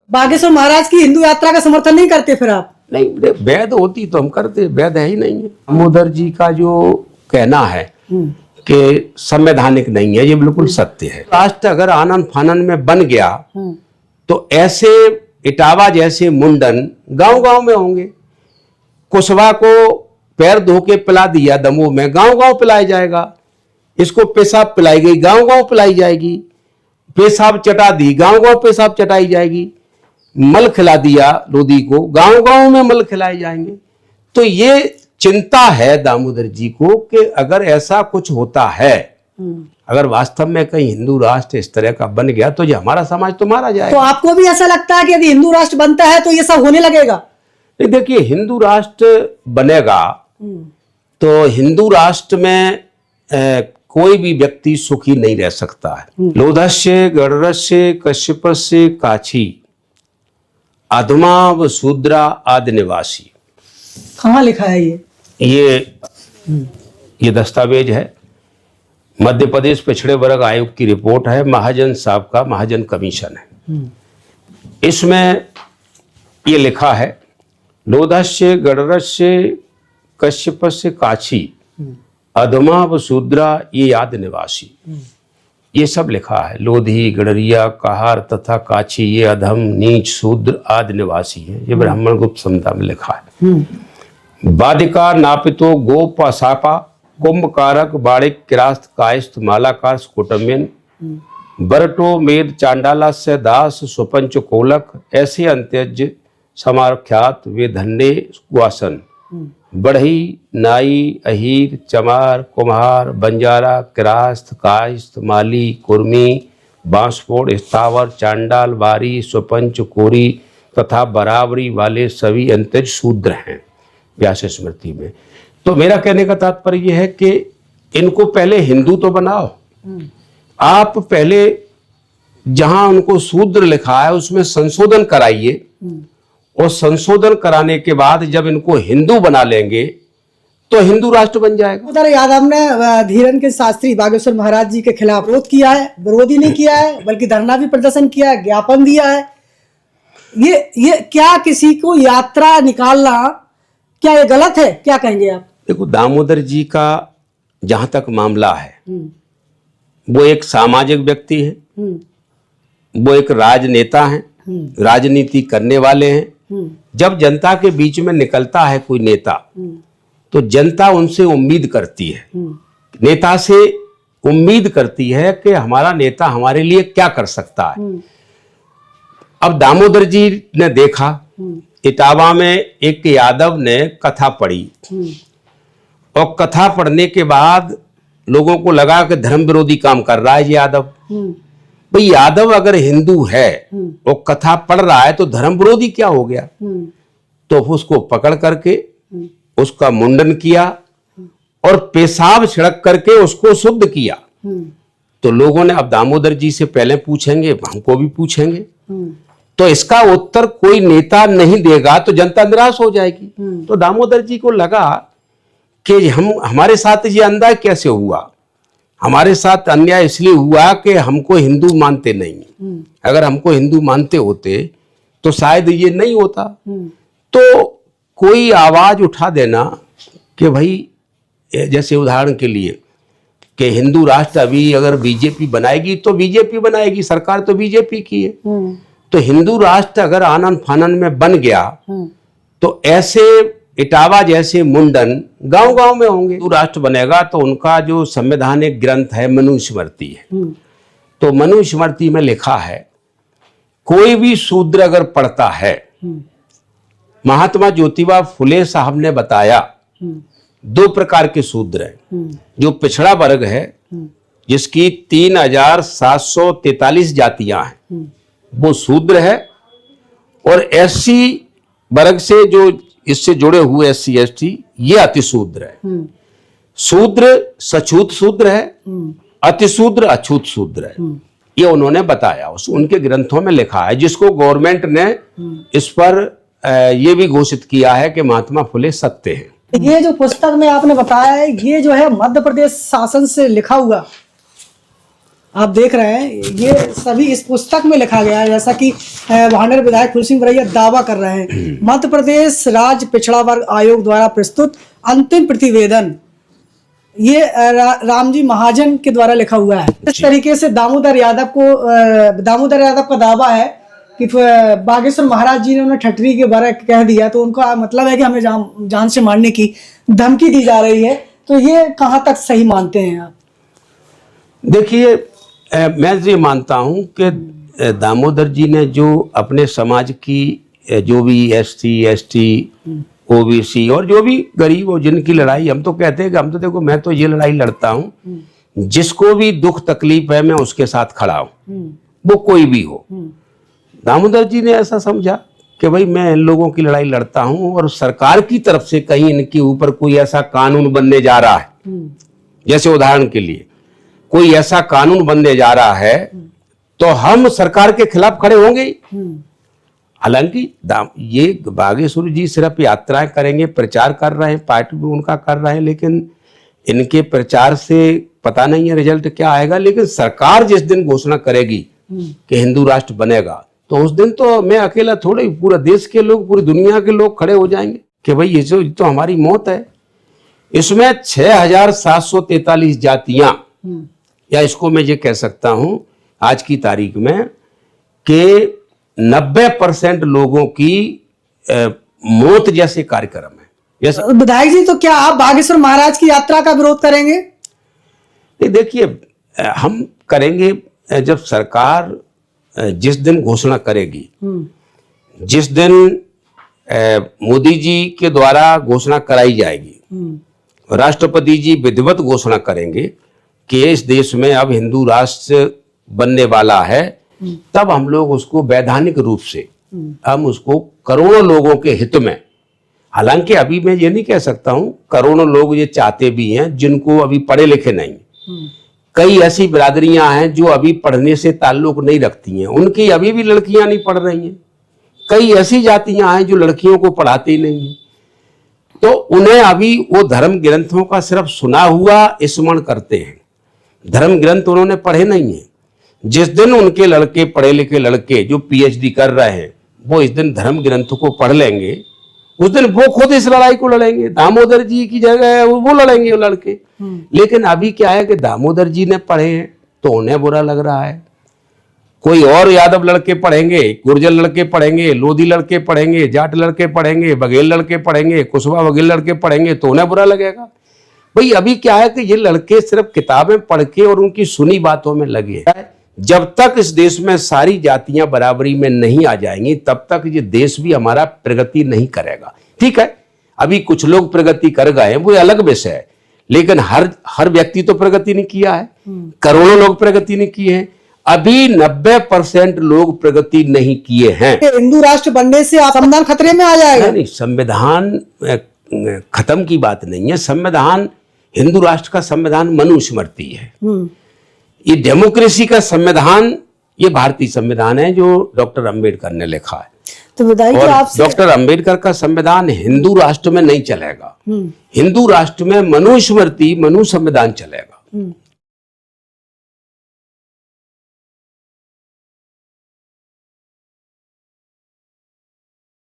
बागेश्वर महाराज की हिंदू यात्रा का समर्थन नहीं करते फिर आप? नहीं, वैध होती तो हम करते, वैध है ही नहीं है। दामोदर जी का जो कहना है कि संवैधानिक नहीं है, ये बिल्कुल सत्य है। राष्ट्र अगर आनन फानन में बन गया तो ऐसे इटावा जैसे मुंडन गांव गांव में होंगे। कुशवा को पैर धो के पिला दिया दमोह में, गांव गांव पिलाया जाएगा। इसको पेशाब पिलाई गई, गांव गांव पिलाई जाएगी। पेशाब चटा दी, गांव गांव पेशाब चटाई जाएगी। मल खिला दिया लोधी को, गांव गांव में मल खिलाए जाएंगे। तो ये चिंता है दामोदर जी को कि अगर ऐसा कुछ होता है, अगर वास्तव में कहीं हिंदू राष्ट्र इस तरह का बन गया तो ये हमारा समाज तो मारा जाएगा। तो आपको भी ऐसा लगता है कि यदि हिंदू राष्ट्र बनता है तो ये सब होने लगेगा? नहीं, देखिए, हिंदू राष्ट्र बनेगा तो हिंदू राष्ट्र में कोई भी व्यक्ति सुखी नहीं रह सकता है। लोधस्य गणरस्य कश्यपस्य काछी अधमा शूद्रा आदि निवासी। कहाँ लिखा है ये दस्तावेज है, मध्य प्रदेश पिछड़े वर्ग आयोग की रिपोर्ट है, महाजन साहब का महाजन कमीशन है। इसमें ये लिखा है, लोधस्य गणरस्य कश्यपस्य काछी अधमा शूद्रा ये आदि निवासी। ये सब लिखा है। लोधी, गडरिया, कहार तथा काछी ये अधम, नीच, शूद्र आदि निवासी है। ये ब्राह्मण गुप्त संहिता में लिखा है। बादिका नापितो गोप सापा कुंभकारक बाड़िक किरास्त कायस्थ मालाकार कुटुम्बियन बरटो मेद चांडाला से दास सुपंच कोलक ऐसे अंत्यज समाख्यात वे धन्य गुआसन बढ़ई नाई अहीर चमार कुम्हार बंजारा किरास्त कायस्थ माली कुर्मी बांसपोड़ स्थावर चांडाल बारी सुपंच कोरी तथा बराबरी वाले सभी अंत्यज शूद्र हैं व्यास स्मृति में। तो मेरा कहने का तात्पर्य यह है कि इनको पहले हिंदू तो बनाओ। आप पहले जहां उनको शूद्र लिखा है उसमें संशोधन कराइए, और संशोधन कराने के बाद जब इनको हिंदू बना लेंगे तो हिंदू राष्ट्र बन जाएगा। उधर यादव ने धीरन के शास्त्री बागेश्वर महाराज जी के खिलाफ विरोध किया है, विरोध ही नहीं किया है बल्कि धरना भी प्रदर्शन किया है, ज्ञापन दिया है। ये क्या किसी को यात्रा निकालना, क्या ये गलत है? क्या कहेंगे आप? देखो, दामोदर जी का जहां तक मामला है, वो एक सामाजिक व्यक्ति है, वो एक राजनेता है, राजनीति करने वाले हैं। जब जनता के बीच में निकलता है कोई नेता तो जनता उनसे उम्मीद करती है, नेता से उम्मीद करती है कि हमारा नेता हमारे लिए क्या कर सकता है। अब दामोदर जी ने देखा, इटावा में एक यादव ने कथा पढ़ी, और कथा पढ़ने के बाद लोगों को लगा कि धर्म विरोधी काम कर रहा है ये यादव। भाई, यादव अगर हिंदू है और कथा पढ़ रहा है तो धर्म विरोधी क्या हो गया? तो उसको पकड़ करके उसका मुंडन किया और पेशाब छिड़क करके उसको शुद्ध किया। तो लोगों ने, अब दामोदर जी से पहले पूछेंगे, हमको भी पूछेंगे, तो इसका उत्तर कोई नेता नहीं देगा तो जनता निराश हो जाएगी। तो दामोदर जी को लगा कि हमारे साथ ये अन्याय कैसे हुआ? हमारे साथ अन्याय इसलिए हुआ कि हमको हिंदू मानते नहीं। अगर हमको हिंदू मानते होते तो शायद ये नहीं होता। तो कोई आवाज उठा देना कि भाई, जैसे उदाहरण के लिए कि हिंदू राष्ट्र अभी अगर बीजेपी बनाएगी तो बीजेपी बनाएगी, सरकार तो बीजेपी की है। तो हिंदू राष्ट्र अगर आनन फानन में बन गया तो ऐसे इटावा जैसे मुंडन गांव गांव में होंगे। हिंदू राष्ट्र बनेगा तो उनका जो संवैधानिक ग्रंथ है मनुस्मृति है। तो मनुस्मृति में लिखा है, कोई भी शूद्र अगर पढ़ता है, महात्मा ज्योतिबा फुले साहब ने बताया 2 प्रकार के शूद्र हैं। जो पिछड़ा वर्ग है जिसकी 3743 जातियां हैं वो शूद्र है, और एससी वर्ग से जो इससे जुड़े हुए SC ST ये अतिशूद्र है। शूद्र सछूत शूद्र है, अतिशूद्र अछूत शूद्र है। ये उन्होंने बताया, उनके ग्रंथों में लिखा है, जिसको गवर्नमेंट ने इस पर ये भी घोषित किया है कि महात्मा फुले सत्य हैं। ये जो पुस्तक में आपने बताया है, ये जो है मध्य प्रदेश शासन से लिखा हुआ आप देख रहे हैं ये सभी इस पुस्तक में लिखा गया है, जैसा कि भांडेर विधायक फूल सिंह बरैया दावा कर रहे हैं। मध्य प्रदेश राज्य पिछड़ा वर्ग आयोग द्वारा प्रस्तुत अंतिम प्रतिवेदन ये रामजी महाजन के द्वारा लिखा हुआ है। इस तरीके से दामोदर यादव का दावा है कि बागेश्वर महाराज जी ने उन्हें ठटरी के बारे कह दिया, तो उनका मतलब है कि हमें जान से मारने की धमकी दी जा रही है। तो ये कहाँ तक सही मानते हैं आप? देखिए, मैं ये मानता हूं कि दामोदर जी ने जो अपने समाज की जो भी SC ST OBC और जो भी गरीब हो जिनकी लड़ाई, हम तो कहते हैं कि हम तो देखो, मैं तो ये लड़ाई लड़ता हूं, जिसको भी दुख तकलीफ है मैं उसके साथ खड़ा हूं, वो कोई भी हो। दामोदर जी ने ऐसा समझा कि भाई मैं इन लोगों की लड़ाई लड़ता हूं और सरकार की तरफ से कहीं इनके ऊपर कोई ऐसा कानून बनने जा रहा है, जैसे उदाहरण के लिए कोई ऐसा कानून बनने जा रहा है तो हम सरकार के खिलाफ खड़े होंगे। हालांकि ये बागेश्वर जी सिर्फ यात्राएं करेंगे, प्रचार कर रहे हैं, पार्टी भी उनका कर रहे हैं, लेकिन इनके प्रचार से पता नहीं है रिजल्ट क्या आएगा। लेकिन सरकार जिस दिन घोषणा करेगी कि हिंदू राष्ट्र बनेगा, तो उस दिन तो मैं अकेला थोड़े, पूरा देश के लोग, पूरी दुनिया के लोग खड़े हो जाएंगे कि भाई ये तो हमारी मौत है। इसमें 6743 जातियां, या इसको मैं ये कह सकता हूं आज की तारीख में कि 90% लोगों की मौत जैसे कार्यक्रम है। विधायक जी, तो क्या आप बागेश्वर महाराज की यात्रा का विरोध करेंगे? नहीं, देखिए, हम करेंगे जब सरकार जिस दिन घोषणा करेगी, जिस दिन मोदी जी के द्वारा घोषणा कराई जाएगी, राष्ट्रपति जी विधिवत घोषणा करेंगे कि इस देश में अब हिंदू राष्ट्र बनने वाला है, तब हम लोग उसको वैधानिक रूप से हम उसको करोड़ों लोगों के हित में, हालांकि अभी मैं ये नहीं कह सकता हूं करोड़ों लोग ये चाहते भी हैं जिनको अभी पढ़े लिखे नहीं, कई ऐसी बिरादरियां हैं जो अभी पढ़ने से ताल्लुक नहीं रखती हैं, उनकी अभी भी लड़कियां नहीं पढ़ रही हैं, कई ऐसी जातियां हैं जो लड़कियों को पढ़ाती ही नहीं है, तो उन्हें अभी वो धर्म ग्रंथों का सिर्फ सुना हुआ स्मरण करते हैं, धर्म ग्रंथ उन्होंने पढ़े नहीं है। जिस दिन उनके लड़के, पढ़े लिखे लड़के जो PhD कर रहे हैं, वो इस दिन धर्म ग्रंथ को पढ़ लेंगे, उस दिन वो खुद इस लड़ाई को लड़ेंगे, दामोदर जी की जगह वो लड़ेंगे वो लड़के। लेकिन अभी क्या है कि दामोदर जी ने पढ़े हैं तो उन्हें बुरा लग रहा है, कोई और यादव लड़के पढ़ेंगे, गुर्जर लड़के पढ़ेंगे, लोधी लड़के पढ़ेंगे, जाट लड़के पढ़ेंगे, बघेल लड़के पढ़ेंगे, कुशवा बघेल लड़के पढ़ेंगे तो उन्हें बुरा लगेगा। भाई अभी क्या है कि ये लड़के सिर्फ किताबें पढ़ के और उनकी सुनी बातों में लगे हैं। जब तक इस देश में सारी जातियां बराबरी में नहीं आ जाएंगी, तब तक ये देश भी हमारा प्रगति नहीं करेगा। ठीक है, अभी कुछ लोग प्रगति कर गए, वो अलग विषय है, लेकिन हर व्यक्ति तो प्रगति नहीं किया है, करोड़ों लोग प्रगति नहीं किए हैं, अभी 90% लोग प्रगति नहीं किए हैं। हिंदू राष्ट्र बनने से संविधान खतरे में आ जाएगा? नहीं, संविधान खत्म की बात नहीं है। संविधान, हिंदू राष्ट्र का संविधान मनुस्मृति है, ये डेमोक्रेसी का संविधान, ये भारतीय संविधान है जो डॉक्टर अंबेडकर ने लिखा है। तो बताइए, डॉक्टर अंबेडकर का संविधान हिंदू राष्ट्र में नहीं चलेगा, हिंदू राष्ट्र में मनुस्मृति, मनु संविधान चलेगा।